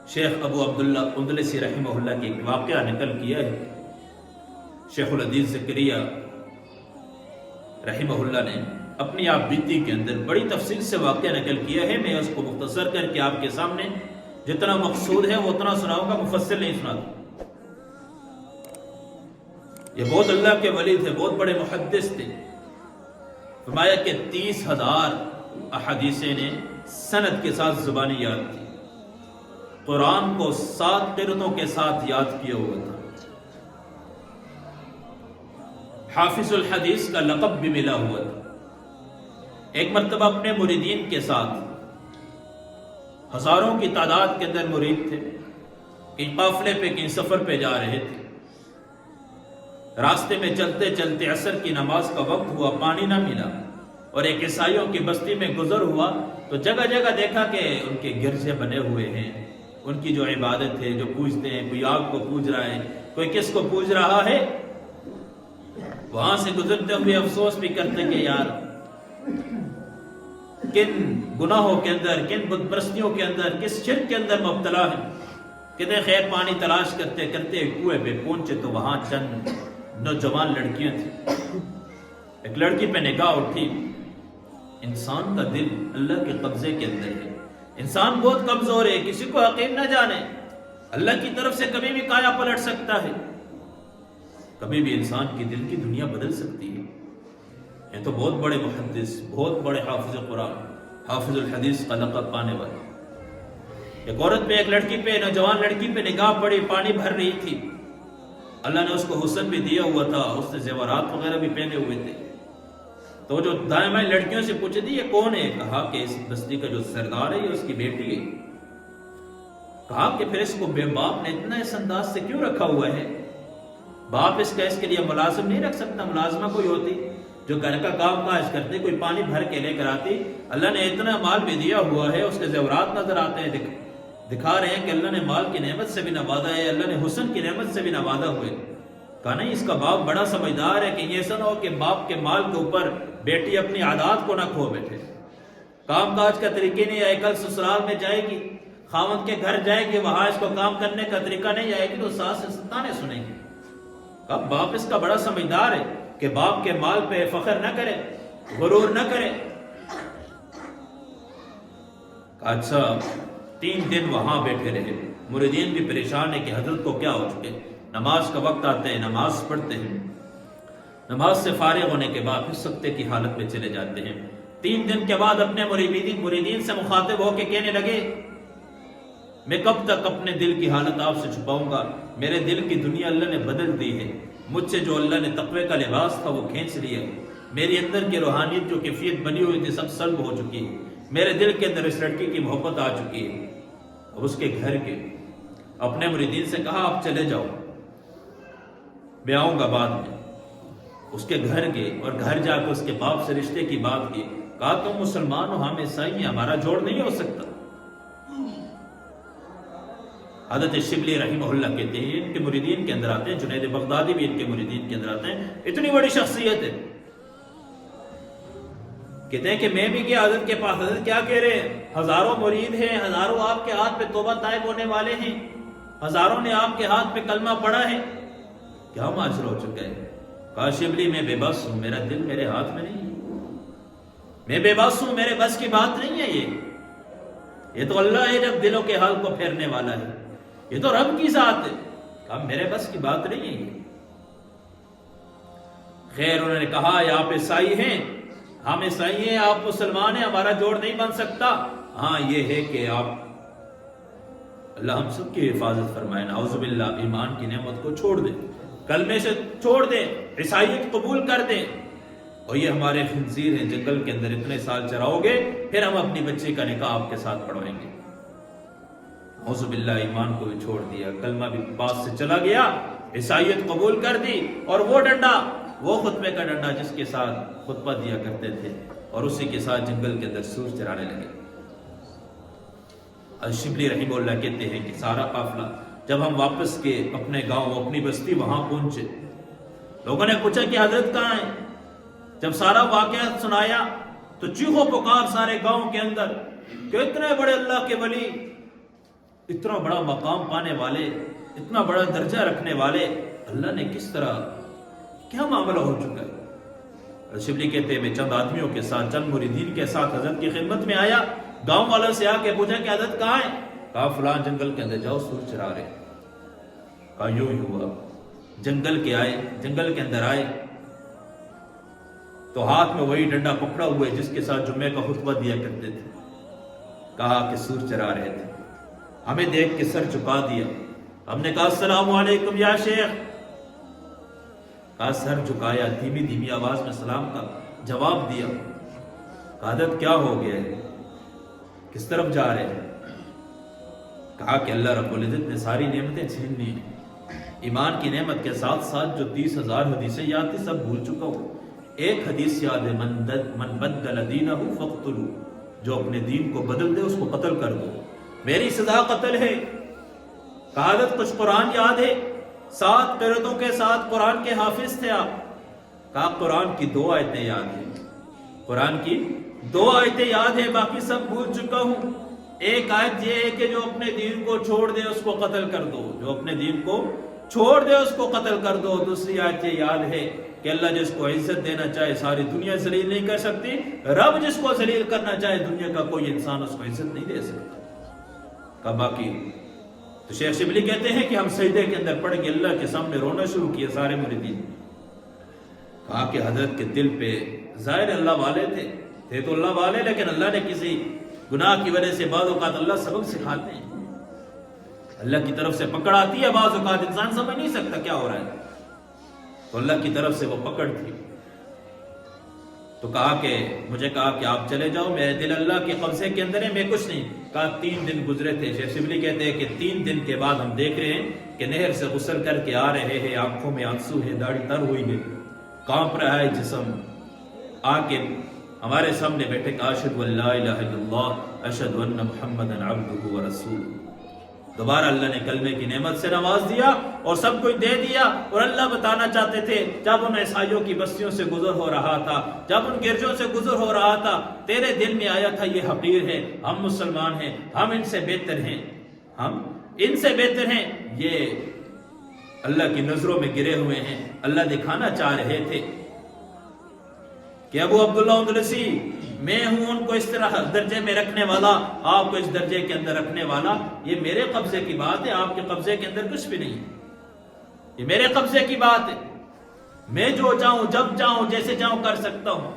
شیخ ابو عبداللہ اندلسی رحمہ اللہ کی ایک واقعہ نقل کیا ہے۔ شیخ الحدیث زکریا رحمہ اللہ نے اپنی آپ بیتی کے اندر بڑی تفصیل سے واقعہ نقل کیا ہے۔ میں اس کو مختصر کر کے آپ کے سامنے جتنا مقصود ہے وہ اتنا سناؤں گا، مفصل نہیں سناتا۔ یہ بہت اللہ کے ولی تھے، بہت بڑے محدث تھے۔ فرمایا کہ 30,000 احادیثیں نے سند کے ساتھ زبانی یاد تھی۔ قرآن کو 7 قرتوں کے ساتھ یاد کیا ہوا تھا۔ حافظ الحدیث کا لقب بھی ملا ہوا تھا۔ ایک مرتبہ اپنے مریدین کے ساتھ ہزاروں کی تعداد کے اندر مرید تھے، کہیں قافلے پہ کہیں سفر پہ جا رہے تھے۔ راستے میں چلتے چلتے عصر کی نماز کا وقت ہوا، پانی نہ ملا، اور ایک عیسائیوں کی بستی میں گزر ہوا تو جگہ جگہ دیکھا کہ ان کے گرجے بنے ہوئے ہیں، ان کی جو عبادت ہے، جو پوجتے ہیں، کوئی آگ کو پوج رہا ہے، کوئی کس کو پوج رہا ہے۔ وہاں سے گزرتے ہوئے افسوس بھی کرتے کہ یار کن گناہوں کے اندر، کن بت پرستیوں کے اندر، کس شرک کے اندر مبتلا ہے۔ کتنے خیر پانی تلاش کرتے کرتے کنویں پہ پہنچے تو وہاں چند نوجوان لڑکیاں تھیں۔ ایک لڑکی پہ نگاہ اٹھی۔ انسان کا دل اللہ کے قبضے کے اندر ہے، انسان بہت کمزور ہے، کسی کو یقین نہ جانے، اللہ کی طرف سے کبھی بھی کایا پلٹ سکتا ہے، کبھی بھی انسان کی دل کی دنیا بدل سکتی ہے۔ یہ تو بہت بڑے محدث، بہت بڑے حافظ قرآن، حافظ الحدیث کا لقب پانے والے۔ ایک عورت پہ، ایک لڑکی پہ، نوجوان لڑکی پہ نگاہ پڑی، پانی بھر رہی تھی۔ اللہ نے اس کو حسن بھی دیا ہوا تھا، اس نے زیورات وغیرہ بھی پہنے ہوئے تھے۔ تو جو دائیں بائیں لڑکیوں سے پوچھے تھی یہ کون ہے؟ کہا کہ اس بستی کا جو سردار ہے یہ اس کی بیٹی ہے۔ کہا کہ پھر اس کو بے باپ نے اتنا اس انداز سے کیوں رکھا ہوا ہے؟ باپ اس کا اس کے لیے ملازم نہیں رکھ سکتا؟ ملازمہ کوئی ہوتی جو گھر کا کام کاج کرتے، کوئی پانی بھر کے لے کر آتی۔ اللہ نے اتنا مال بھی دیا ہوا ہے، اس کے زیورات نظر آتے ہیں، دکھا رہے ہیں کہ اللہ نے مال کی نعمت سے بھی نوازا ہے، اللہ نے حسن کی نعمت سے بھی نوازا ہوئے۔ کہا نہیں، اس کا باپ بڑا سمجھدار ہے، کہ یہ ایسا نہ ہو کہ باپ کے مال کے اوپر بیٹی اپنی عادات کو نہ کھو بیٹھے، کام کاج کا طریقے نہیں آئے، کل سسرال میں جائے گی، خاوند کے گھر جائے گی، وہاں اس کو کام کرنے کا طریقہ نہیں آئے گی تو ساس سے ستانے سنیں گے۔ کہا باپ اس کا بڑا سمجھدار ہے کہ باپ کے مال پہ فخر نہ کرے، غرور نہ کرے۔ کہا اچھا۔ 3 دن وہاں بیٹھے رہے، مریدین بھی پریشان ہے کہ حضرت کو کیا ہو چکے۔ نماز کا وقت آتے ہیں، نماز پڑھتے ہیں، نماز سے فارغ ہونے کے بعد پھر سکتے کی حالت میں چلے جاتے ہیں۔ 3 دن کے بعد اپنے مریدین سے مخاطب ہو کے کہنے لگے میں کب تک اپنے دل کی حالت آپ سے چھپاؤں گا؟ میرے دل کی دنیا اللہ نے بدل دی ہے، مجھ سے جو اللہ نے تقوی کا لباس تھا وہ کھینچ لیا، میری اندر کی روحانیت جو کیفیت بنی ہوئی تھی سب سلب ہو چکی ہے، میرے دل کے اندر اس لڑکی کی محبت آ چکی ہے۔ اب اس کے گھر کے اپنے مریدین سے کہا آپ چلے جاؤ، میں آؤں گا بعد میں۔ اس کے گھر گئے اور گھر جا کے اس کے باپ سے رشتے کی بات کی۔ کہا تم مسلمان ہو، ہم عیسائی ہیں، ہمارا جوڑ نہیں ہو سکتا۔ حضرت شبلی رحمہ اللہ کہتے ہیں ان کے مریدین کے اندر آتے ہیں، جنید بغدادی بھی ان کے مریدین کے اندر آتے ہیں، اتنی بڑی شخصیت ہے۔ کہتے ہیں کہ میں بھی گیا حضرت کے پاس، حضرت کیا کہہ رہے ہیں؟ ہزاروں مرید ہیں، ہزاروں آپ کے ہاتھ پہ توبہ طائب ہونے والے ہیں، ہزاروں نے آپ کے ہاتھ پہ کلمہ پڑھا ہے، کیا معاشرہ ہو چکا ہے؟ کہا شبلی میں بے بس ہوں، میرا دل میرے ہاتھ میں نہیں ہے، میں بے بس ہوں، میرے بس کی بات نہیں ہے یہ تو اللہ ہے جب دلوں کے حال کو پھیرنے والا ہے، یہ تو رب کی ذات ہے۔ کہا میرے بس کی بات نہیں ہے یہ۔ خیر انہوں نے کہا آپ عیسائی ہیں، ہم عیسائی ہیں، آپ مسلمان ہیں، ہمارا جوڑ نہیں بن سکتا۔ ہاں یہ ہے کہ آپ، اللہ ہم سب کی حفاظت فرمائے، نعوذ باللہ ایمان کی نعمت کو چھوڑ دیں، کلمے سے چھوڑ دیں، عیسائیت قبول کر دیں، اور یہ ہمارے خنزیر ہیں، جنگل کے اندر اتنے سال چراؤ گے، پھر ہم اپنی بچی کا نکاح آپ کے ساتھ پڑھوائیں گے۔ نعوذ باللہ ایمان کو بھی چھوڑ دیا، کلمہ بھی پاس سے چلا گیا، عیسائیت قبول کر دی، اور وہ ڈنڈا، وہ خطبے کا ڈنڈا جس کے ساتھ خطبہ دیا کرتے تھے، اور اسی کے ساتھ جنگل کے اندر سور چرانے لگے۔ شبلی رحمہ اللہ کہتے ہیں کہ سارا قافلہ جب ہم واپس کے اپنے گاؤں، اپنی بستی وہاں پہنچے، لوگوں نے پوچھا کہ حضرت کہاں ہیں؟ جب سارا واقعہ سنایا تو چیخو پکار سارے گاؤں کے اندر کہ اتنے بڑے اللہ کے ولی اتنا بڑا مقام پانے والے، اتنا بڑا درجہ رکھنے والے، اللہ نے کس طرح، کیا معاملہ ہو چکا ہے؟ شبلی کہتے ہیں میں چند آدمیوں کے ساتھ، چند مریدین کے ساتھ حضرت کی خدمت میں آیا، گاؤں والوں سے آ کے پوچھا کہ حضرت کہاں ہے؟ کہا فلاں جنگل کے اندر جاؤ، سور چرا رہے۔ کہا یوں ہی ہوا، جنگل کے اندر آئے تو ہاتھ میں وہی ڈنڈا پکڑا ہوا ہے جس کے ساتھ جمعے کا خطبہ دیا کرتے تھے۔ کہا کہ سور چرا رہے تھے، ہمیں دیکھ کے سر جھکا دیا، ہم نے کہا السلام علیکم یا شیخ، کہا سر جھکایا، دھیمی دھیمی آواز میں سلام کا جواب دیا۔ کہا حضرت کیا ہو گیا ہے، کس طرف جا رہے ہیں؟ کہا کہ اللہ رب العزت نے ساری نعمتیں چھین لی، ایمان کی نعمت کے ساتھ ساتھ جو 30,000 حدیثیں یاد تھی سب بھول چکا ہوں، ایک حدیث یاد ہے، من بدل دینہ فاقتلوا، جو اپنے دین کو بدل دے اس کو قتل کر دو، میری سزا قتل ہے۔ کہا حضرت کچھ قرآن یاد ہے؟ 7 قرتوں کے ساتھ قرآن کے حافظ تھے آپ۔ کہا قرآن کی 2 آیتیں یاد ہیں، قرآن کی 2 آیتیں یاد ہیں، باقی سب بھول چکا ہوں۔ ایک آیت یہ ہے کہ جو اپنے دین کو چھوڑ دے اس کو قتل کر دو، جو اپنے دین کو چھوڑ دے اس کو قتل کر دو۔ دوسری آیت یہ یاد ہے کہ اللہ جس کو عزت دینا چاہے ساری دنیا ذلیل نہیں کر سکتی، رب جس کو ذلیل کرنا چاہے دنیا کا کوئی انسان اس کو عزت نہیں دے سکتا۔ کہا باقی تو شیخ شبلی کہتے ہیں کہ ہم سجدے کے اندر پڑ کے اللہ کے سامنے رونا شروع کیے سارے مریدین۔ کہا کہ حضرت کے دل پہ ظاہر اللہ والے تھے تو اللہ والے، لیکن اللہ نے کسی گناہ کی وجہ سے بعض اوقات اللہ سبق سکھاتے ہیں، اللہ کی طرف سے پکڑ آتی ہے، بعض اوقات انسان سمجھ نہیں سکتا کیا ہو رہا ہے، تو اللہ کی طرف سے وہ پکڑ تھی۔ تو مجھے کہا کہ آپ چلے جاؤ، میرے دل اللہ کے قبضے کے اندر ہے، میں کچھ نہیں۔ کہا 3 دن گزرے تھے، شیخ شبلی کہتے ہیں کہ 3 دن کے بعد ہم دیکھ رہے ہیں کہ نہر سے غسل کر کے آ رہے ہیں، آنکھوں میں آنسو ہے، داڑھی تر ہوئی ہے، کانپ رہا ہے جسم، آ کے ہمارے سامنے بیٹھے کہ اشہد ان لا الہ الا اللہ اشہد ان محمدا عبدہ ورسولہ۔ دوبارہ اللہ نے کلمے کی نعمت سے نواز دیا اور سب کچھ دے دیا، اور اللہ بتانا چاہتے تھے جب ان عیسائیوں کی بستیوں سے گزر ہو رہا تھا، جب ان گرجوں سے گزر ہو رہا تھا، تیرے دل میں آیا تھا یہ حقیر ہے، ہم مسلمان ہیں، ہم ان سے بہتر ہیں، ہم ان سے بہتر ہیں، یہ اللہ کی نظروں میں گرے ہوئے ہیں۔ اللہ دکھانا چاہ رہے تھے کہ ابو عبداللہ اندلسی میں ہوں ان کو اس طرح درجے میں رکھنے والا، آپ کو اس درجے کے اندر رکھنے والا، یہ میرے قبضے کی بات ہے، آپ کے قبضے کے اندر کچھ بھی نہیں ہے، یہ میرے قبضے کی بات ہے، میں جو چاہوں جب چاہوں جیسے چاہوں کر سکتا ہوں۔